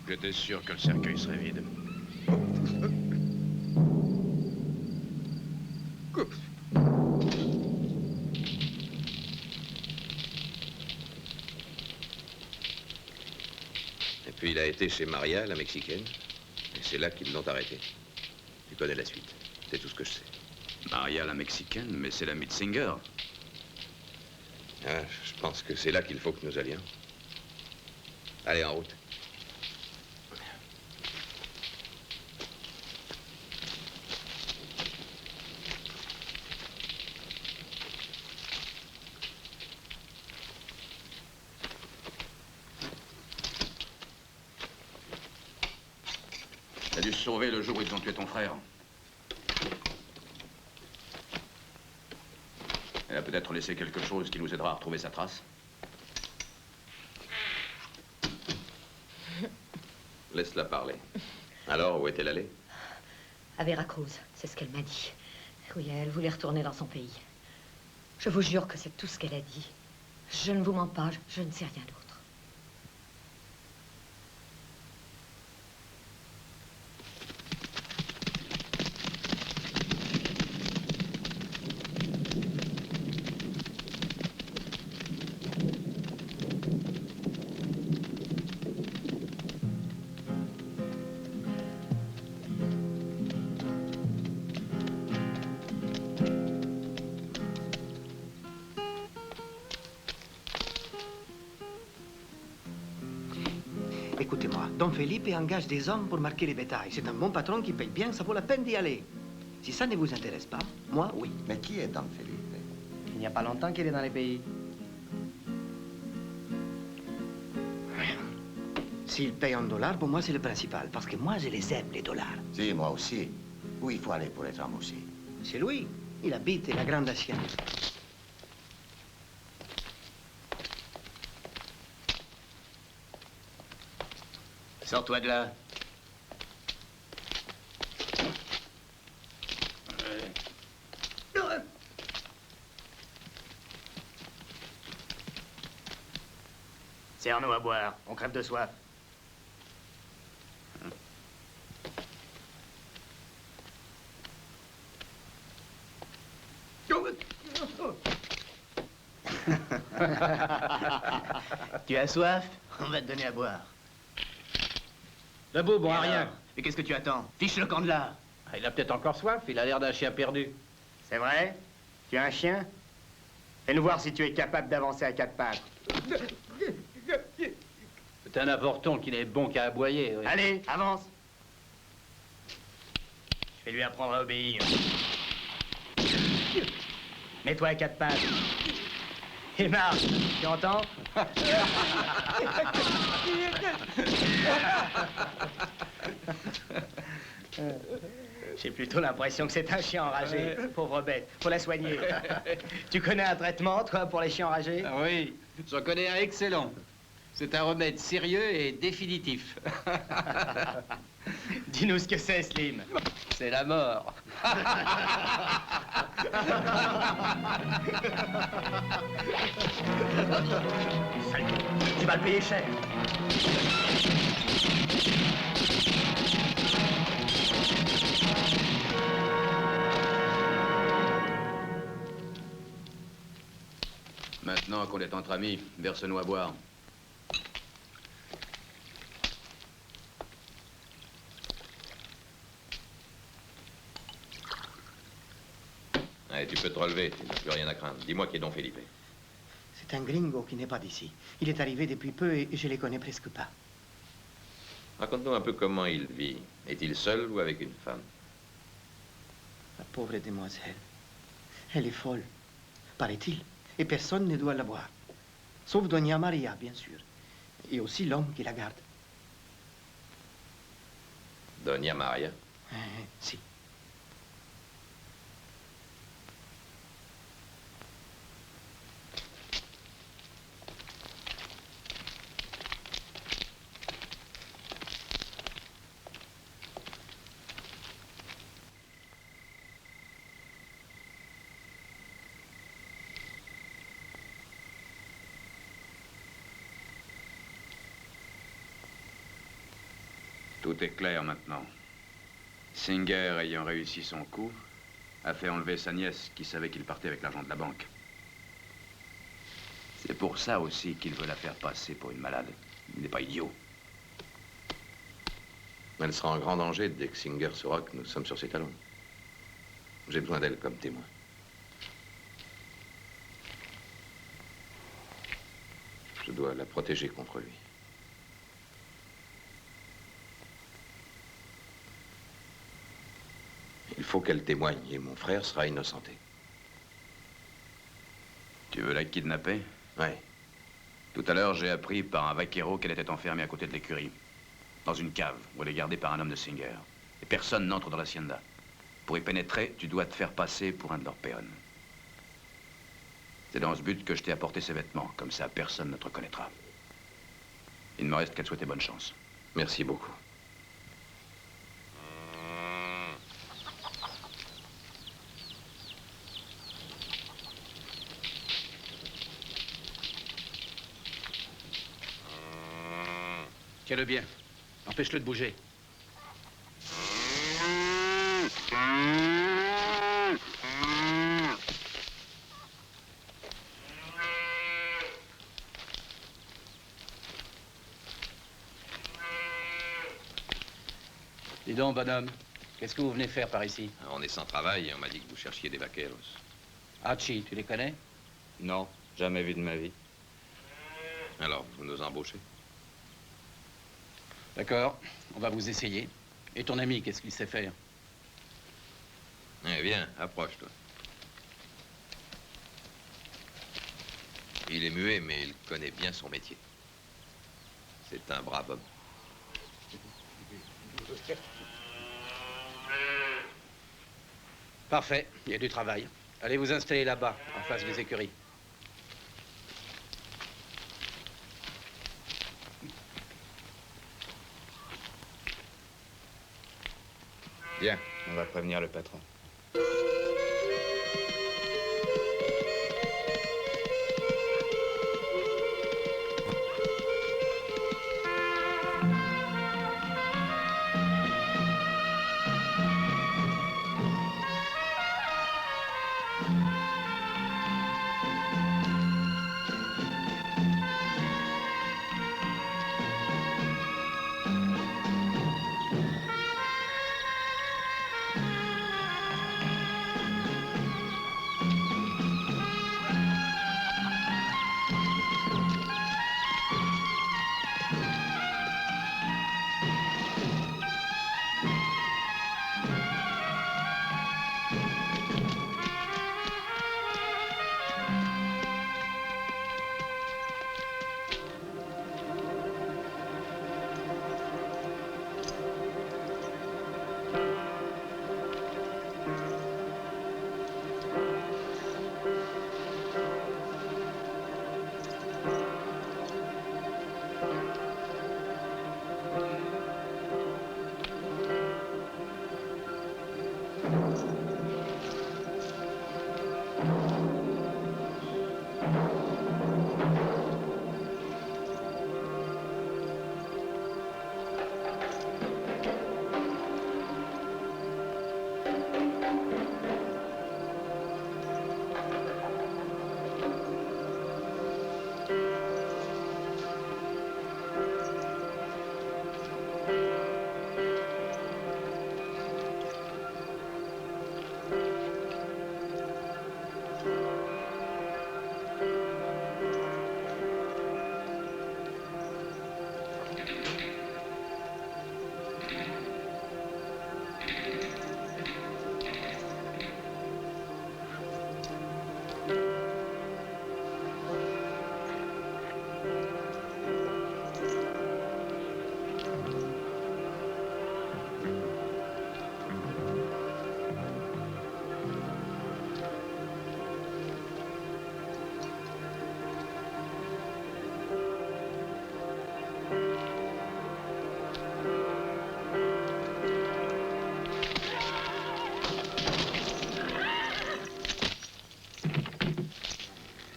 J'étais sûr que le cercueil serait vide. Et puis il a été chez Maria, la Mexicaine, et c'est là qu'ils l'ont arrêté. Tu connais la suite, c'est tout ce que je sais. Maria, la Mexicaine, mais c'est l'amie de Singer. Ah, je pense que c'est là qu'il faut que nous allions. Allez, en route. T'as dû se sauver le jour où ils ont tué ton frère. Elle a peut-être laissé quelque chose qui nous aidera à retrouver sa trace. Laisse-la parler. Alors, où est-elle allée? À Veracruz, c'est ce qu'elle m'a dit. Oui, elle voulait retourner dans son pays. Je vous jure que c'est tout ce qu'elle a dit. Je ne vous mens pas, je ne sais rien d'autre. Don Felipe engage des hommes pour marquer les bétails. C'est un bon patron qui paye bien, ça vaut la peine d'y aller. Si ça ne vous intéresse pas, moi, oui. Mais qui est Don Felipe? Il n'y a pas longtemps qu'il est dans les pays. S'il paye en dollars, pour moi, c'est le principal. Parce que moi, je les aime, les dollars. Si, moi aussi. Où il faut aller pour être embauché? C'est lui. Il habite la Grande Hacienda. Sors-toi de là. Serre-nous à boire. On crève de soif. Tu as soif? On va te donner à boire. Debout, bon à Et rien. alors? Mais qu'est-ce que tu attends? Fiche le camp de là. Ah, il a peut-être encore soif, il a l'air d'un chien perdu. C'est vrai? Tu as un chien? Fais-nous voir si tu es capable d'avancer à quatre pattes. C'est un avorton qui n'est bon qu'à aboyer. Oui. Allez, avance. Je vais lui apprendre à obéir. Mets-toi à quatre pattes. Et marche, tu entends? J'ai plutôt l'impression que c'est un chien enragé. Pauvre bête, faut la soigner. Tu connais un traitement, toi, pour les chiens enragés? Ah oui, j'en connais un excellent. C'est un remède sérieux et définitif. Dis-nous ce que c'est, Slim. C'est la mort. Tu vas le payer cher. Maintenant qu'on est entre amis, verse-nous à boire. Allez, tu peux te relever, tu n'as plus rien à craindre. Dis-moi qui est Don Felipe. C'est un gringo qui n'est pas d'ici. Il est arrivé depuis peu et je les connais presque pas. Raconte-nous un peu comment il vit. Est-il seul ou avec une femme? La pauvre demoiselle. Elle est folle, paraît-il. Et personne ne doit la voir. Sauf Doña Maria, bien sûr. Et aussi l'homme qui la garde. Doña Maria? Si. Tout est clair maintenant. Singer, ayant réussi son coup, a fait enlever sa nièce qui savait qu'il partait avec l'argent de la banque. C'est pour ça aussi qu'il veut la faire passer pour une malade. Il n'est pas idiot. Elle sera en grand danger dès que Singer saura que nous sommes sur ses talons. J'ai besoin d'elle comme témoin. Je dois la protéger contre lui. Il faut qu'elle témoigne et mon frère sera innocenté. Tu veux la kidnapper? Ouais. Tout à l'heure, j'ai appris par un vaquero qu'elle était enfermée à côté de l'écurie. Dans une cave, où elle est gardée par un homme de Singer. Et personne n'entre dans l'hacienda. Pour y pénétrer, tu dois te faire passer pour un de leurs peons. C'est dans ce but que je t'ai apporté ces vêtements. Comme ça, personne ne te reconnaîtra. Il ne me reste qu'à te souhaiter bonne chance. Merci beaucoup. Tiens-le bien. Empêche-le de bouger. Dis donc, bonhomme, qu'est-ce que vous venez faire par ici? On est sans travail et on m'a dit que vous cherchiez des vaqueros. Hachi, tu les connais? Non, jamais vu de ma vie. Alors, vous nous embauchez? D'accord, on va vous essayer. Et ton ami, qu'est-ce qu'il sait faire? Eh bien, approche-toi. Il est muet, mais il connaît bien son métier. C'est un brave homme. Parfait, il y a du travail. Allez vous installer là-bas, en face des écuries. Bien, on va prévenir le patron.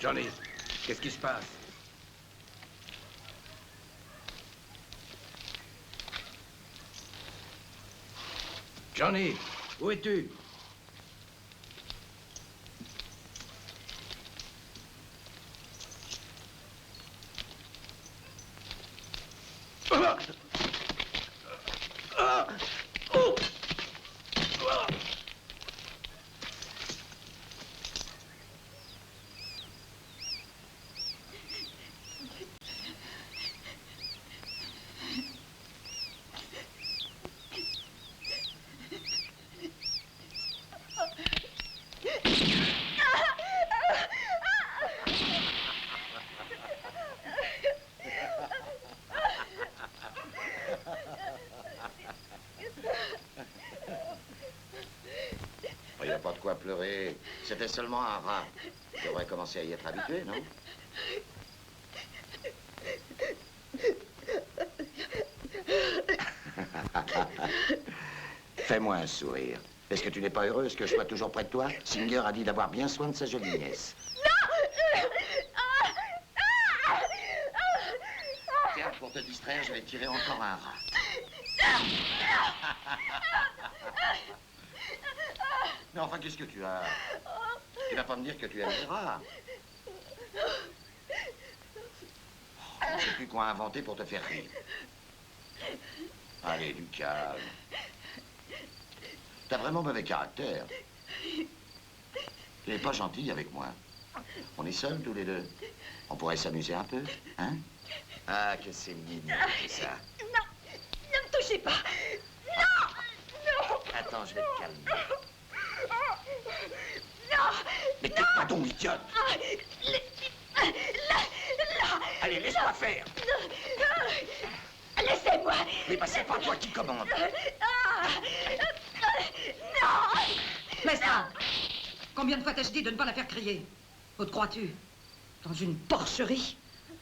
Johnny, qu'est-ce qui se passe? Johnny, où es-tu? Il n'y a pas de quoi pleurer. C'était seulement un rat. Tu devrais commencer à y être habitué, non? Fais-moi un sourire. Est-ce que tu n'es pas heureuse que je sois toujours près de toi? Singer a dit d'avoir bien soin de sa jolie nièce. Tiens, pour te distraire, je vais tirer encore un rat. Mais enfin, qu'est-ce que tu as? Tu vas pas me dire que tu aimes les rats. Je ne sais plus quoi inventer pour te faire rire. Allez, du calme. T'as vraiment mauvais caractère. Tu n'es pas gentil avec moi. On est seuls tous les deux. On pourrait s'amuser un peu, hein? Ah, que c'est mignon, tout ça. bougez pas. Non. Non. Attends, je vais te calmer. Non. Mais tais-toi donc, idiote. Allez, laisse-moi faire. Laissez-moi. Mais bah, c'est pas toi qui commande. Non. Mestra, combien de fois t'ai-je dit de ne pas la faire crier? Où te crois-tu? Dans une porcherie?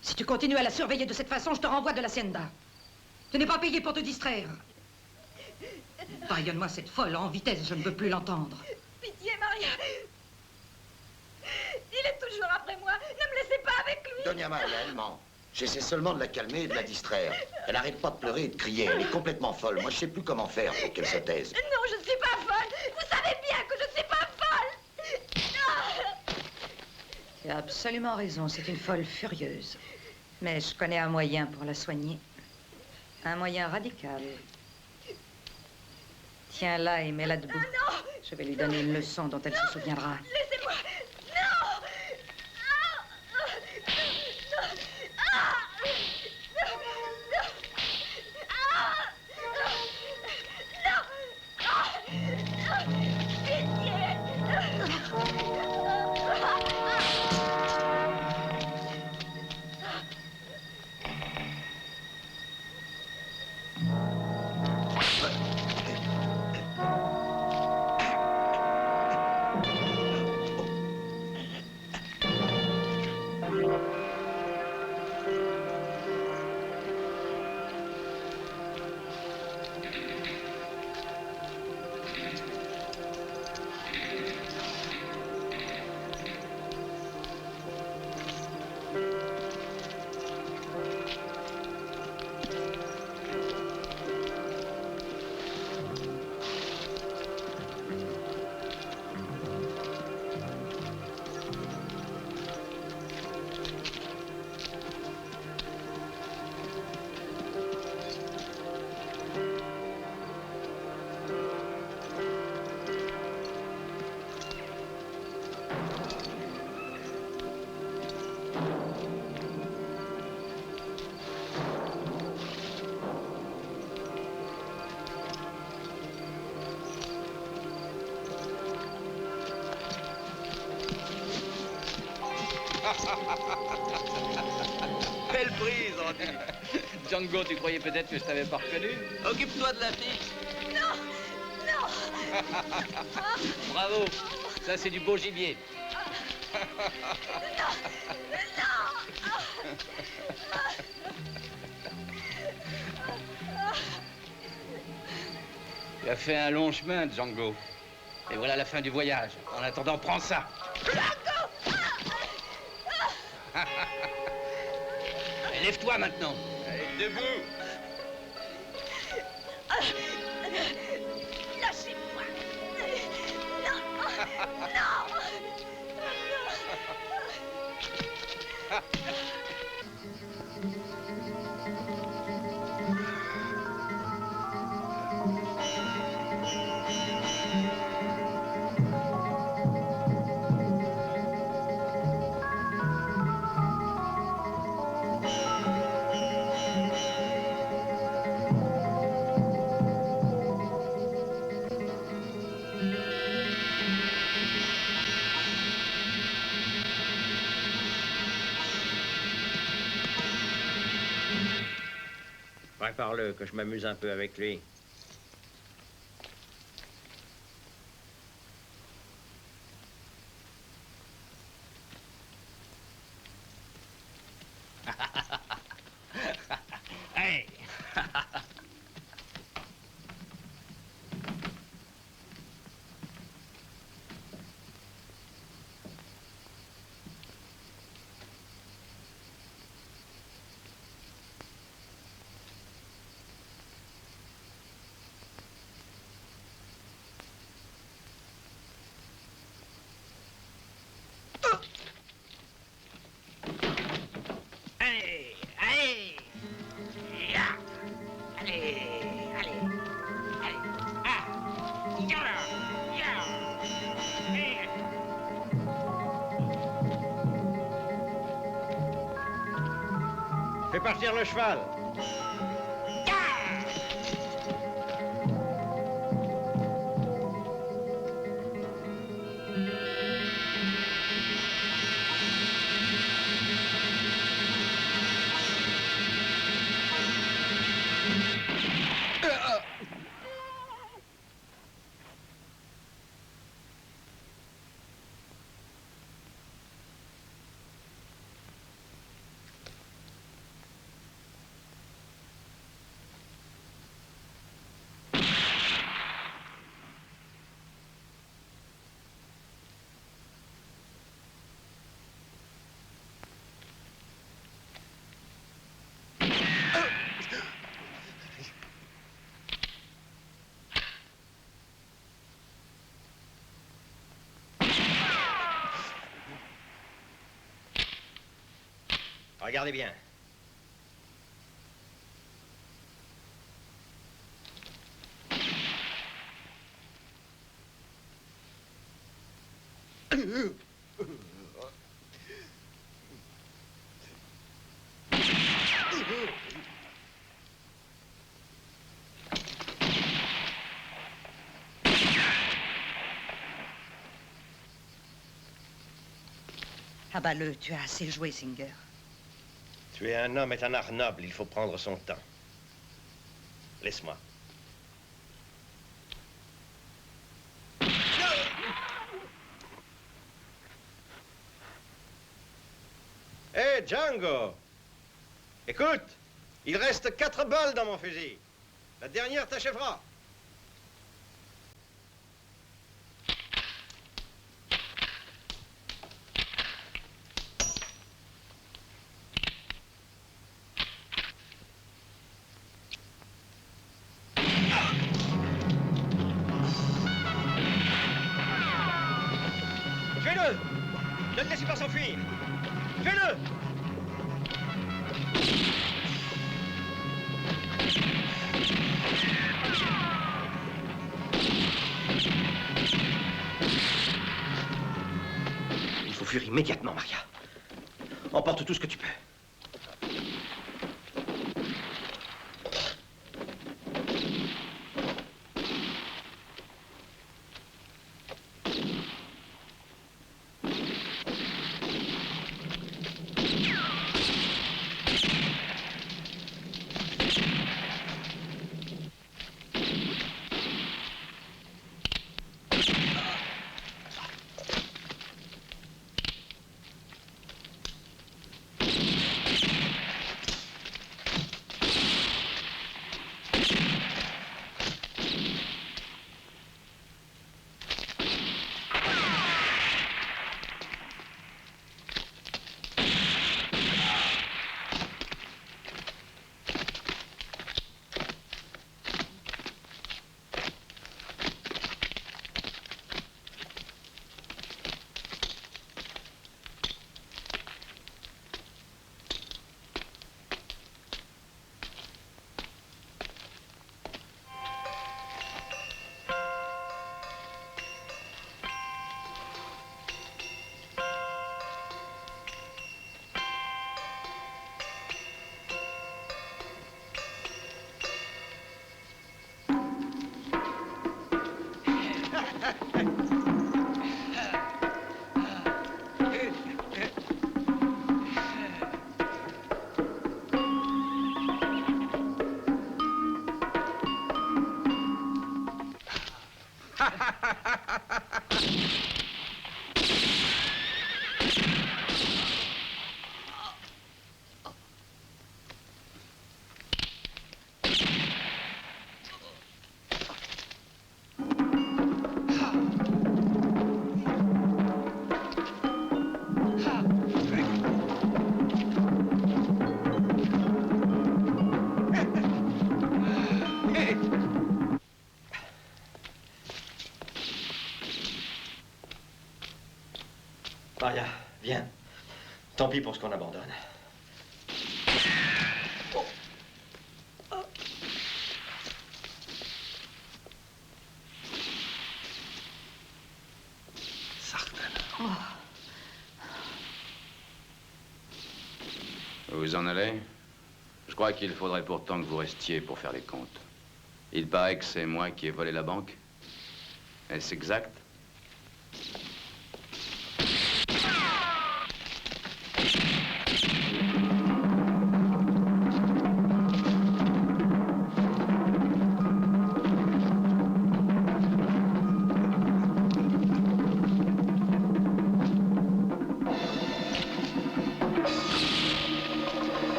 Si tu continues à la surveiller de cette façon, je te renvoie de l'hacienda. Tu n'es pas payé pour te distraire. Pardonne-moi cette folle en vitesse, je ne veux plus l'entendre. Pitié, Maria. Il est toujours après moi. Ne me laissez pas avec lui. Doña Maria, elle ment. J'essaie seulement de la calmer et de la distraire. Elle arrête pas de pleurer et de crier. Elle est complètement folle. Moi, je sais plus comment faire pour qu'elle se taise. Non, je ne suis pas folle. Vous savez bien que je ne suis pas folle. Tu as absolument raison, c'est une folle furieuse. Mais je connais un moyen pour la soigner. Un moyen radical. Tiens-la et mets-la debout. Non. Je vais lui donner une leçon dont elle se souviendra. Laissez-moi. Non. Belle prise, Andy. Django, tu croyais peut-être que je t'avais pas reconnu? Occupe-toi de la fille. Non. Non. Bravo. Ça, c'est du beau gibier. Tu as fait un long chemin, Django. Et voilà la fin du voyage. En attendant, prends ça. Lève-toi maintenant. Allez, debout. Lâchez-moi. Non. Non. Prépare-le, que je m'amuse un peu avec lui. Hey. Allez, allez. Ya. Allez, allez. Allez. Ah. Ya. Ya. Eh. Fais partir le cheval. Regardez bien. Abat-le, tu as assez joué, Singer. Tuer un homme est un art noble, il faut prendre son temps. Laisse-moi. Hé, Django! Écoute, il reste 4 balles dans mon fusil. La dernière t'achèvera. Fais-le! Ne le laissez pas s'enfuir! Fais-le! Il faut fuir immédiatement, Maria. Emporte tout ce que tu peux. Maria, viens. Tant pis pour ce qu'on abandonne. Vous en allez? Je crois qu'il faudrait pourtant que vous restiez pour faire les comptes. Il paraît que c'est moi qui ai volé la banque. Est-ce exact?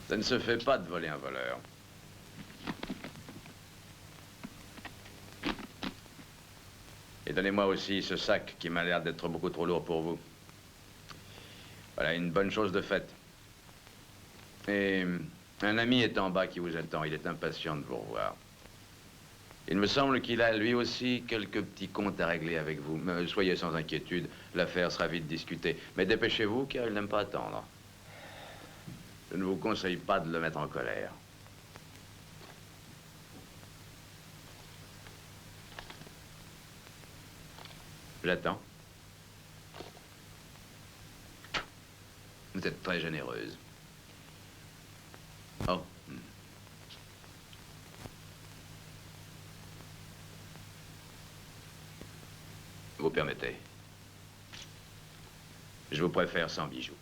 Ça ne se fait pas de voler un voleur. Et donnez-moi aussi ce sac qui m'a l'air d'être beaucoup trop lourd pour vous. Voilà une bonne chose de faite. Et un ami est en bas qui vous attend. Il est impatient de vous revoir. Il me semble qu'il a lui aussi quelques petits comptes à régler avec vous. Mais soyez sans inquiétude, l'affaire sera vite discutée. Mais dépêchez-vous car il n'aime pas attendre. Je ne vous conseille pas de le mettre en colère. J'attends. Vous êtes très généreuse. Oh. Vous permettez. Je vous préfère sans bijoux.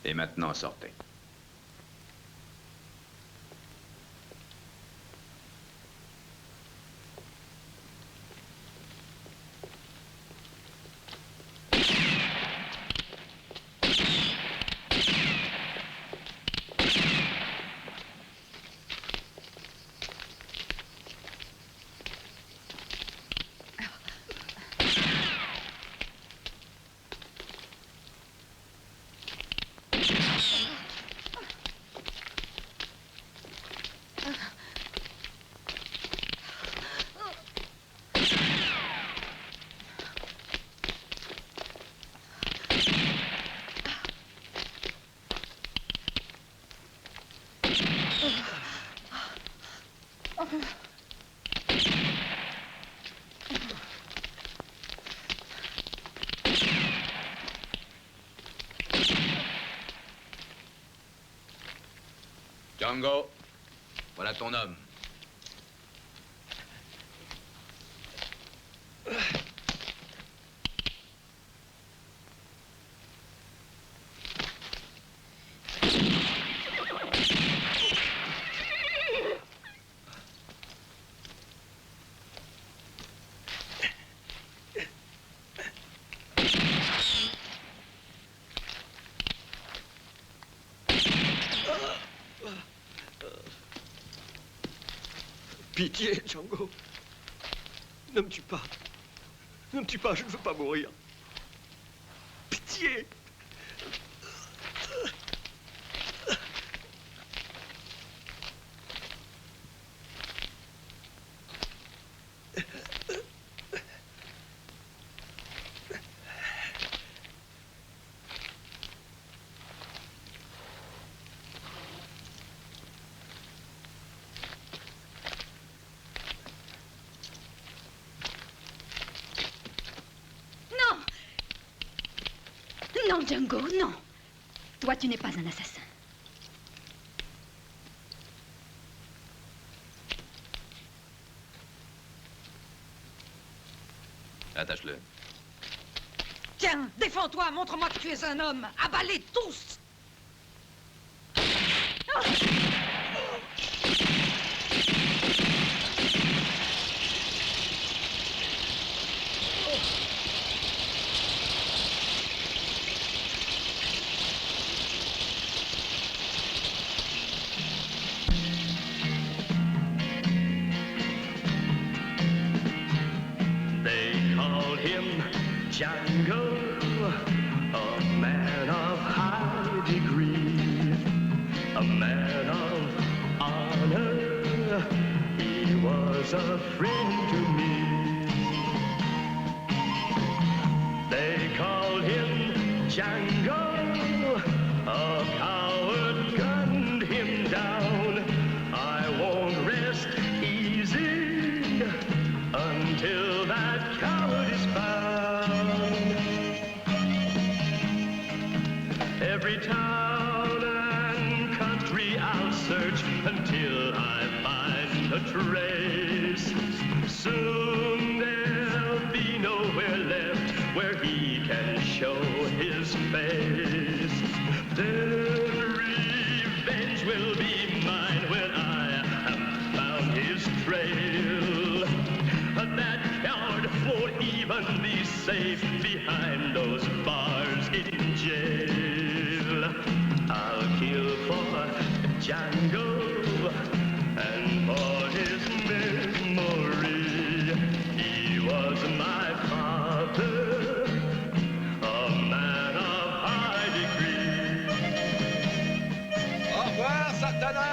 Et maintenant, sortez. Django, voilà ton homme. Pitié, Django. Ne me tue pas. Ne me tue pas, je ne veux pas mourir. Pitié. Non, Django, non. Toi, tu n'es pas un assassin. Attache-le. Tiens, défends-toi, montre-moi que tu es un homme. Abalez tous. Django, a man of high degree, a man of honor. He was a friend to me. They called him Django, a coward gunned him down. I won't rest easy until that coward is found. Every town and country I'll search until I find a trace. Soon there'll be nowhere left where he can show his face. Then revenge will be mine when I have found his trail. That coward won't safe behind those bars in jail. I'll kill for Django and for his memory. He was my father, a man of high degree. Au revoir, Sartana.